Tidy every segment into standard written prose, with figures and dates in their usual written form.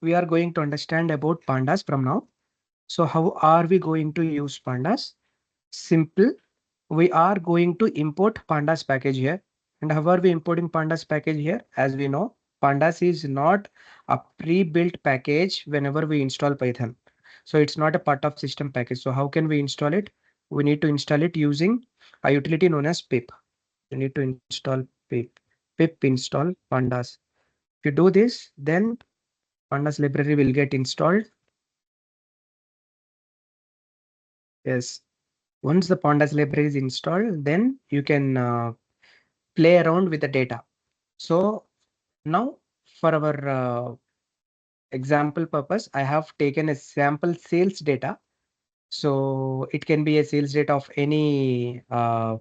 we are going to understand about pandas from now. So how are we going to use pandas? Simple. We are going to import pandas package here. And how are we importing pandas package here? As we know, pandas is not a pre-built package whenever we install Python. So it's not a part of system package. So how can we install it? We need to install it using a utility known as pip. You need to install pip. Pip install pandas. If you do this, then pandas library will get installed. Yes. Once the pandas library is installed, then you can play around with the data. So now for our example purpose, I have taken a sample sales data. So it can be a sales data of any a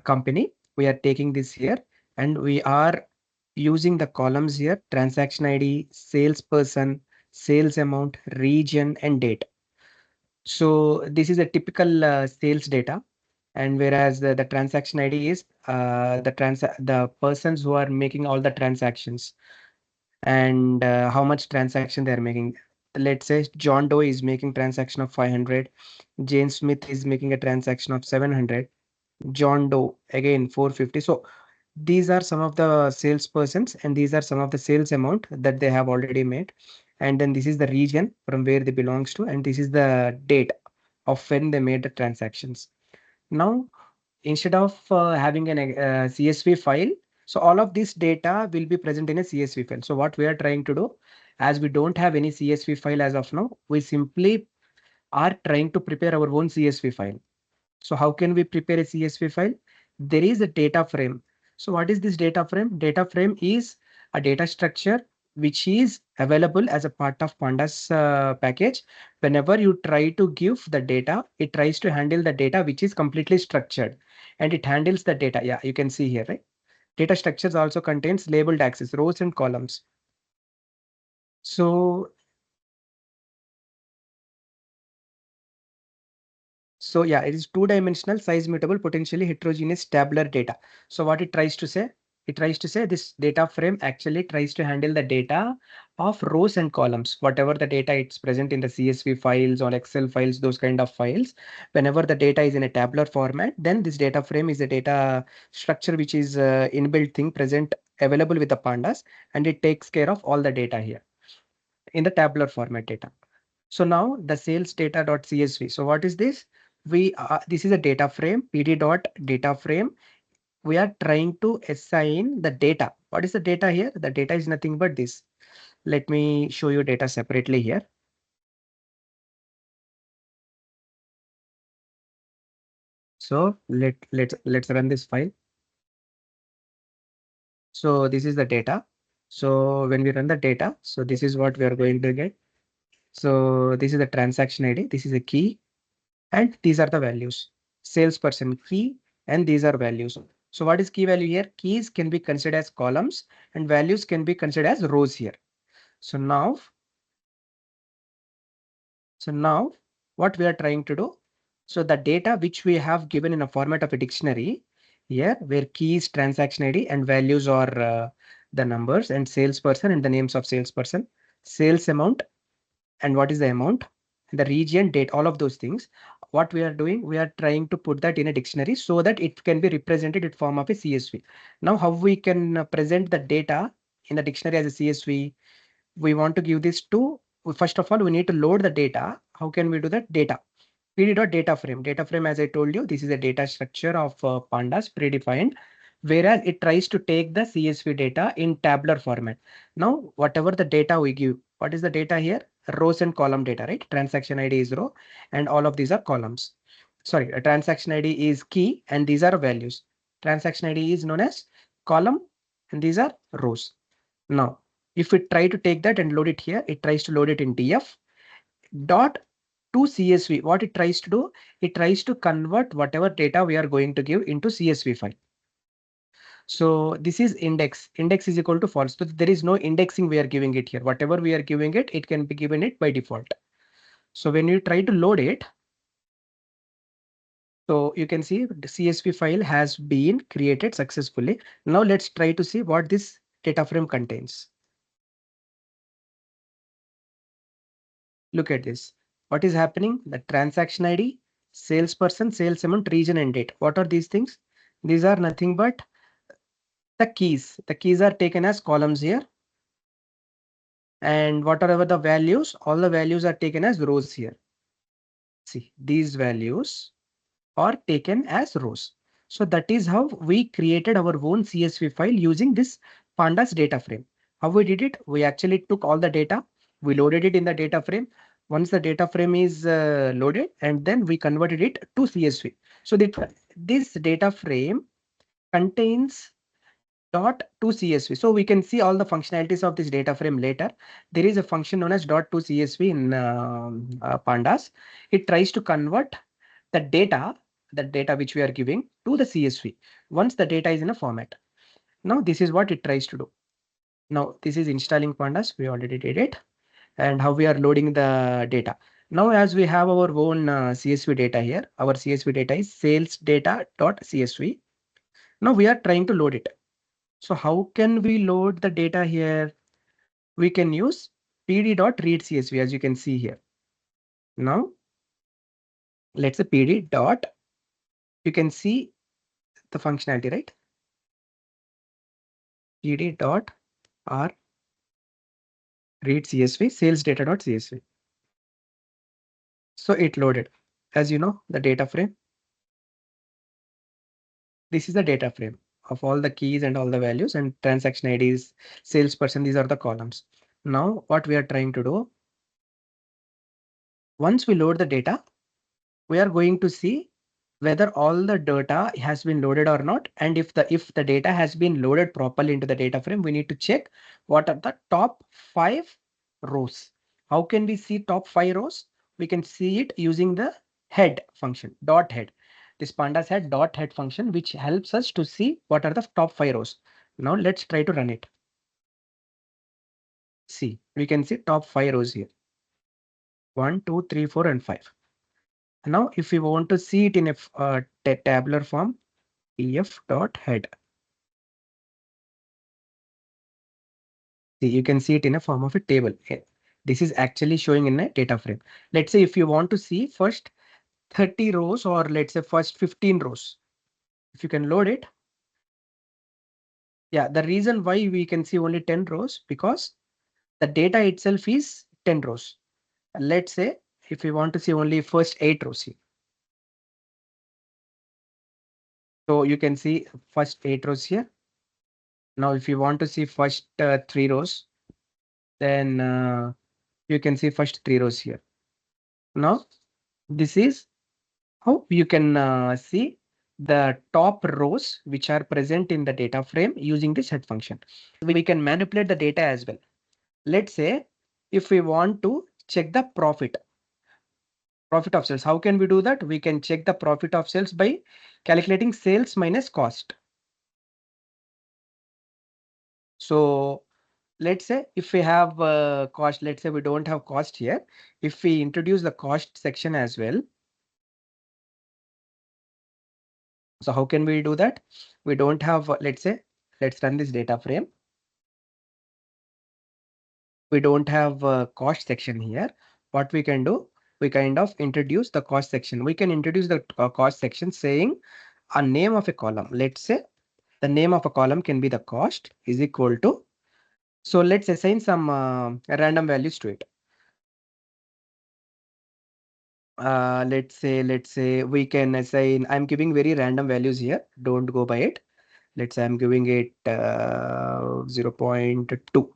company. We are taking this here and we are using the columns here: transaction ID, salesperson, sales amount, region, and date. So this is a typical sales data. And whereas the transaction ID is the persons who are making all the transactions and how much transaction they are making. Let's say John Doe is making transaction of 500, Jane Smith is making a transaction of 700, John Doe again 450. So these are some of the salespersons and these are some of the sales amount that they have already made. And then this is the region from where they belongs to, and this is the date of when they made the transactions. Now, instead of having an CSV file, so all of this data will be present in a CSV file. So what we are trying to do, as we don't have any CSV file as of now, we simply are trying to prepare our own CSV file. So how can we prepare a CSV file? There is a data frame. So what is this data frame? Data frame is a data structure which is available as a part of Pandas package. Whenever you try to give the data, it tries to handle the data which is completely structured and it handles the data. Yeah, you can see here, right? Data structures also contains labeled axes, rows and columns. So yeah, it is two-dimensional, size mutable, potentially heterogeneous tabular data. So what it tries to say? It tries to say this data frame actually tries to handle the data of rows and columns, whatever the data it's present in the CSV files or Excel files, those kind of files. Whenever the data is in a tabular format, then this data frame is a data structure which is inbuilt thing present available with the pandas, and it takes care of all the data here in the tabular format data. So now the sales data.csv. So what is this? This is a data frame, pd.data frame. We are trying to assign the data. What is the data here? The data is nothing but this. Let me show you data separately here. So let's run this file. So this is the data. So when we run the data, so this is what we are going to get. So this is the transaction ID. This is a key. And these are the values. Salesperson key, and these are values. So what is key value here? Keys can be considered as columns and values can be considered as rows here. So now what we are trying to do? So the data which we have given in a format of a dictionary here, where keys, transaction ID, and values are the numbers, and salesperson and the names of salesperson, sales amount, and what is the amount, the region, date, all of those things. What we are doing, we are trying to put that in a dictionary so that it can be represented in form of a CSV. Now, how we can present the data in the dictionary as a CSV? We want to give this to, first of all, we need to load the data. How can we do that? Data. pd.data frame. Data frame, as I told you, this is a data structure of pandas predefined, whereas it tries to take the CSV data in tabular format. Now, whatever the data we give, what is the data here? Rows and column data, right? Transaction ID is row and all of these are columns. Sorry, a transaction ID is key and these are values. Transaction ID is known as column and these are rows. Now, if we try to take that and load it here, it tries to load it in df dot to CSV. What it tries to do, it tries to convert whatever data we are going to give into CSV file. So this is index. Index is equal to false. So there is no indexing we are giving it here. Whatever we are giving it, it can be given it by default. So when you try to load it, so you can see the CSV file has been created successfully. Now let's try to see what this data frame contains. Look at this. What is happening? The transaction ID, salesperson, sales amount, region and date. What are these things? These are nothing but the keys. The keys are taken as columns here. And whatever the values, all the values are taken as rows here. See, these values are taken as rows. So that is how we created our own CSV file using this pandas data frame. How we did it? We actually took all the data, we loaded it in the data frame. Once the data frame is loaded, and then we converted it to CSV. So this data frame contains dot to CSV. So we can see all the functionalities of this data frame later. There is a function known as dot to CSV in pandas. It tries to convert the data which we are giving to the CSV once the data is in a format. Now this is what it tries to do. Now this is installing pandas. We already did it, and how we are loading the data. Now as we have our own CSV data here, our CSV data is sales data.csv. Now we are trying to load it. So how can we load the data here? We can use pd.readcsv as you can see here. Now let's say pd dot, you can see the functionality, right? pd dot r read CSV sales data.csv. So it loaded. As you know, the data frame. This is the data frame of all the keys and all the values and transaction IDs, salesperson. These are the columns. Now what we are trying to do, once we load the data, we are going to see whether all the data has been loaded or not. And if the data has been loaded properly into the data frame, we need to check what are the top 5 rows. How can we see top 5 rows? We can see it using the head function, dot head. This pandas had dot head function, which helps us to see what are the top 5 rows. Now let's try to run it. See, we can see top 5 rows here. 1, 2, 3, 4, and 5. Now, if we want to see it in a tabular form, ef.head. See, you can see it in a form of a table. This is actually showing in a data frame. Let's say if you want to see first 30 rows or let's say first 15 rows, if you can load it. Yeah, the reason why we can see only 10 rows because the data itself is 10 rows. Let's say if we want to see only first 8 rows here. So you can see first 8 rows here. Now, if you want to see first 3 rows, then you can see first 3 rows here. Now, this is how you can see the top rows which are present in the data frame using this head function. We can manipulate the data as well. Let's say if we want to check the profit of sales, how can we do that? We can check the profit of sales by calculating sales minus cost. So let's say if we have cost, let's say we don't have cost here. If we introduce the cost section as well. So how can we do that? We don't have, let's say, let's run this data frame. We don't have a cost section here. What we can do, we kind of introduce the cost section. We can introduce the cost section saying a name of a column. Let's say the name of a column can be the cost is equal to. So let's assign some random values to it. Let's say we can assign, I'm giving very random values here. Don't go by it. Let's say I'm giving it 0.2.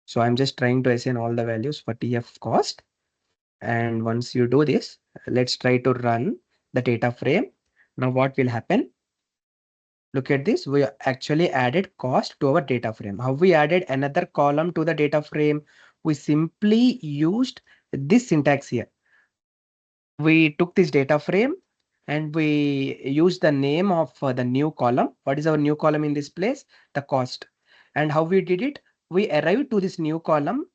So I'm just trying to assign all the values for TF cost. And once you do this, let's try to run the data frame. Now what will happen? Look at this. We actually added cost to our data frame. How we added another column to the data frame? We simply used this syntax here. We took this data frame and we used the name of the new column. What is our new column in this place? The cost. And how we did it? We arrived to this new column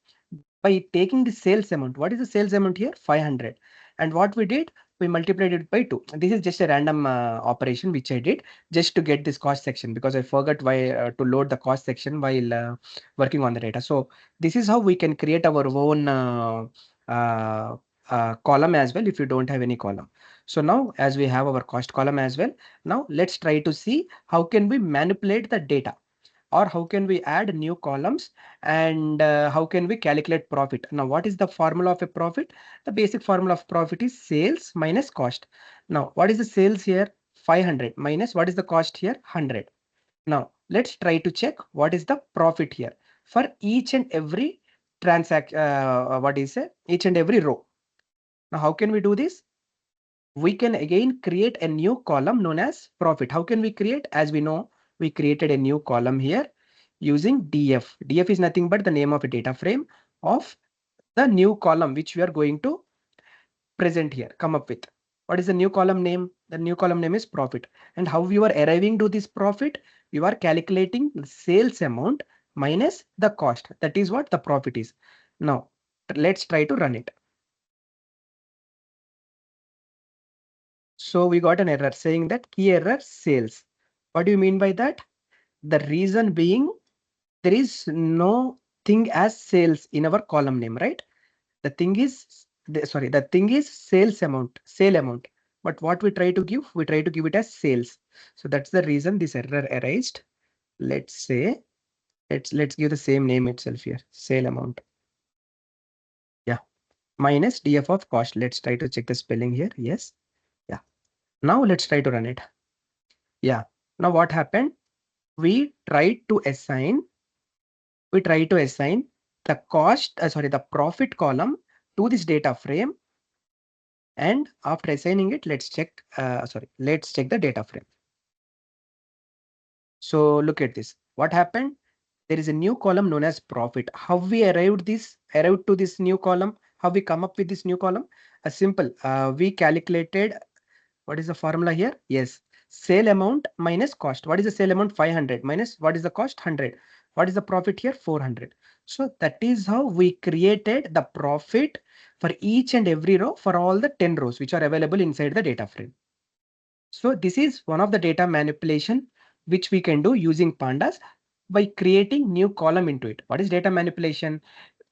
by taking the sales amount. What is the sales amount here? 500. And what we did? We multiplied it by 2. This is just a random operation which I did just to get this cost section because I forgot why to load the cost section while working on the data. So this is how we can create our own column as well if you don't have any column. So now as we have our cost column as well, now let's try to see how can we manipulate the data, or how can we add new columns, and how can we calculate profit. Now what is the formula of a profit? The basic formula of profit is sales minus cost. Now what is the sales here? 500 minus what is the cost here? 100. Now let's try to check what is the profit here for each and every transaction. What is it? Each and every row. Now how can we do this? We can again create a new column known as profit. How can we create? As we know, we created a new column here using df. Df is nothing but the name of a data frame of the new column which we are going to present here, come up with. What is the new column name? The new column name is profit. And how you are arriving to this profit? You are calculating the sales amount minus the cost. That is what the profit is. Now, let's try to run it. So we got an error saying that key error sales. What do you mean by that? The reason being there is no thing as sales in our column name, right? The thing is, the thing is sale amount. But what we try to give, we try to give it as sales. So that's the reason this error arised. Let's say, let's give the same name itself here, sale amount. Yeah, minus df of cost. Let's try to check the spelling here. Yes. Yeah. Now let's try to run it. Yeah. Now what happened? We tried to assign the cost, the profit column to this data frame. And after assigning it, let's check the data frame. So look at this. What happened? There is a new column known as profit. How we arrived to this new column? How we come up with this new column? A simple. We calculated. What is the formula here? Yes. Sale amount minus cost. What is the sale amount? 500 minus what is the cost? 100. What is the profit here? 400. So that is how we created the profit for each and every row for all the 10 rows which are available inside the data frame. So this is one of the data manipulation which we can do using pandas by creating new column into it. What is data manipulation?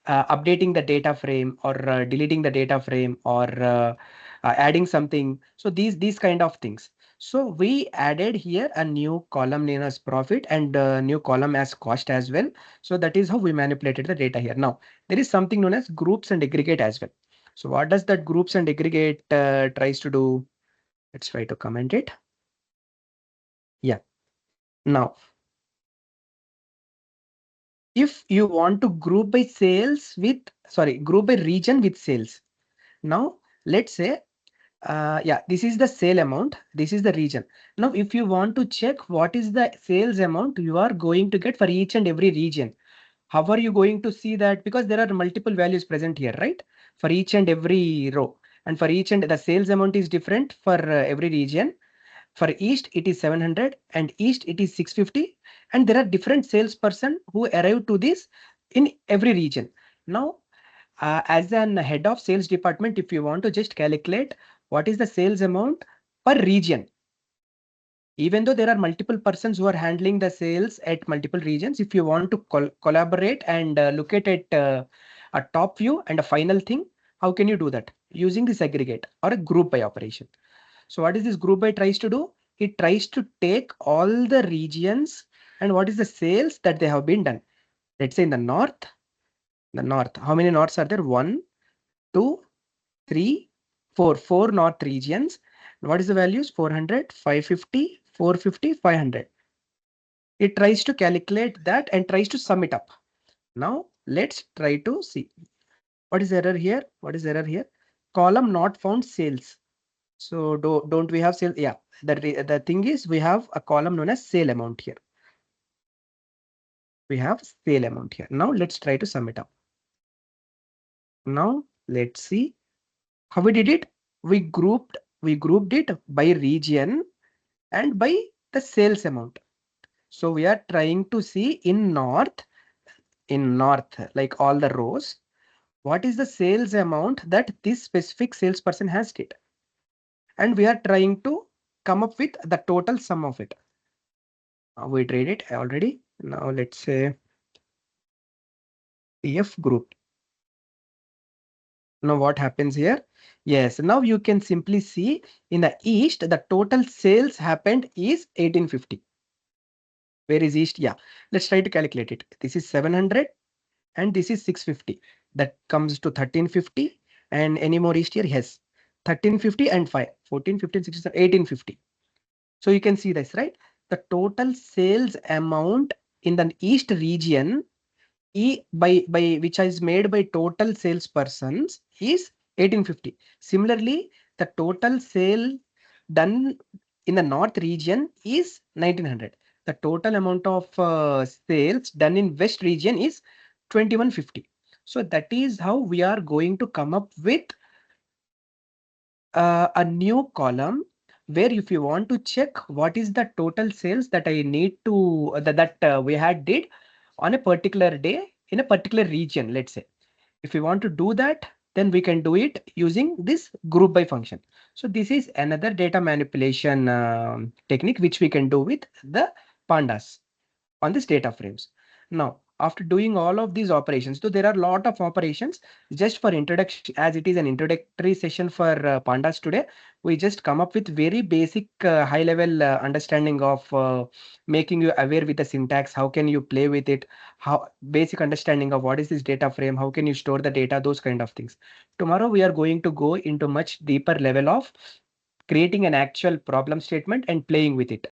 Updating the data frame, or deleting the data frame, or adding something. So these kind of things. So we added here a new column name as profit, and new column as cost as well. So that is how we manipulated the data here. Now there is something known as groups and aggregate as well. So what does that groups and aggregate tries to do? Let's try to comment it. Yeah. Now, if you want to group by group by region with sales. Now, let's say, this is the sale amount. This is the region. Now, if you want to check what is the sales amount you are going to get for each and every region, how are you going to see that? Because there are multiple values present here, right? For each and every row, and for each and the sales amount is different for every region. For east, it is 700, and east, it is 650. And there are different salesperson who arrive to this in every region. Now, as an head of sales department, if you want to just calculate what is the sales amount per region, even though there are multiple persons who are handling the sales at multiple regions, if you want to collaborate and look at it a top view and a final thing, how can you do that? Using this aggregate or a group by operation. So what is this group by tries to do? It tries to take all the regions and what is the sales that they have been done. Let's say in the north, how many norths are there? 1, 2, 3, 4. 4 north regions. What is the values? 400, 550, 450, 500. It tries to calculate that and tries to sum it up. Now let's try to see. What is error here? What is error here? Column not found sales. So don't we have sale? Yeah, the thing is we have a column known as sale amount here. We have sale amount here. Now let's try to sum it up. Now let's see how we did it. We grouped it by region and by the sales amount. So we are trying to see in north, like all the rows, what is the sales amount that this specific salesperson has did. And we are trying to come up with the total sum of it. We did it already. Now let's say F group. Now what happens here? Yes, now you can simply see in the east, the total sales happened is 1850. Where is east? Yeah, let's try to calculate it. This is 700 and this is 650. That comes to 1350. And any more east here? Yes, 1350 and 5, 14, 15, 16, 1850. So you can see this, right? The total sales amount in the east region by which is made by total salespersons is 1850. Similarly, the total sale done in the north region is 1900. The total amount of sales done in west region is 2150. So that is how we are going to come up with a new column where if you want to check what is the total sales that I need to that we had did on a particular day in a particular region, let's say. If we want to do that, then we can do it using this group by function. So this is another data manipulation technique which we can do with the pandas on this data frames. Now, after doing all of these operations, so there are a lot of operations. Just for introduction, as it is an introductory session for pandas today, we just come up with very basic high level understanding of making you aware with the syntax. How can you play with it? How basic understanding of what is this data frame? How can you store the data? Those kind of things. Tomorrow we are going to go into much deeper level of creating an actual problem statement and playing with it.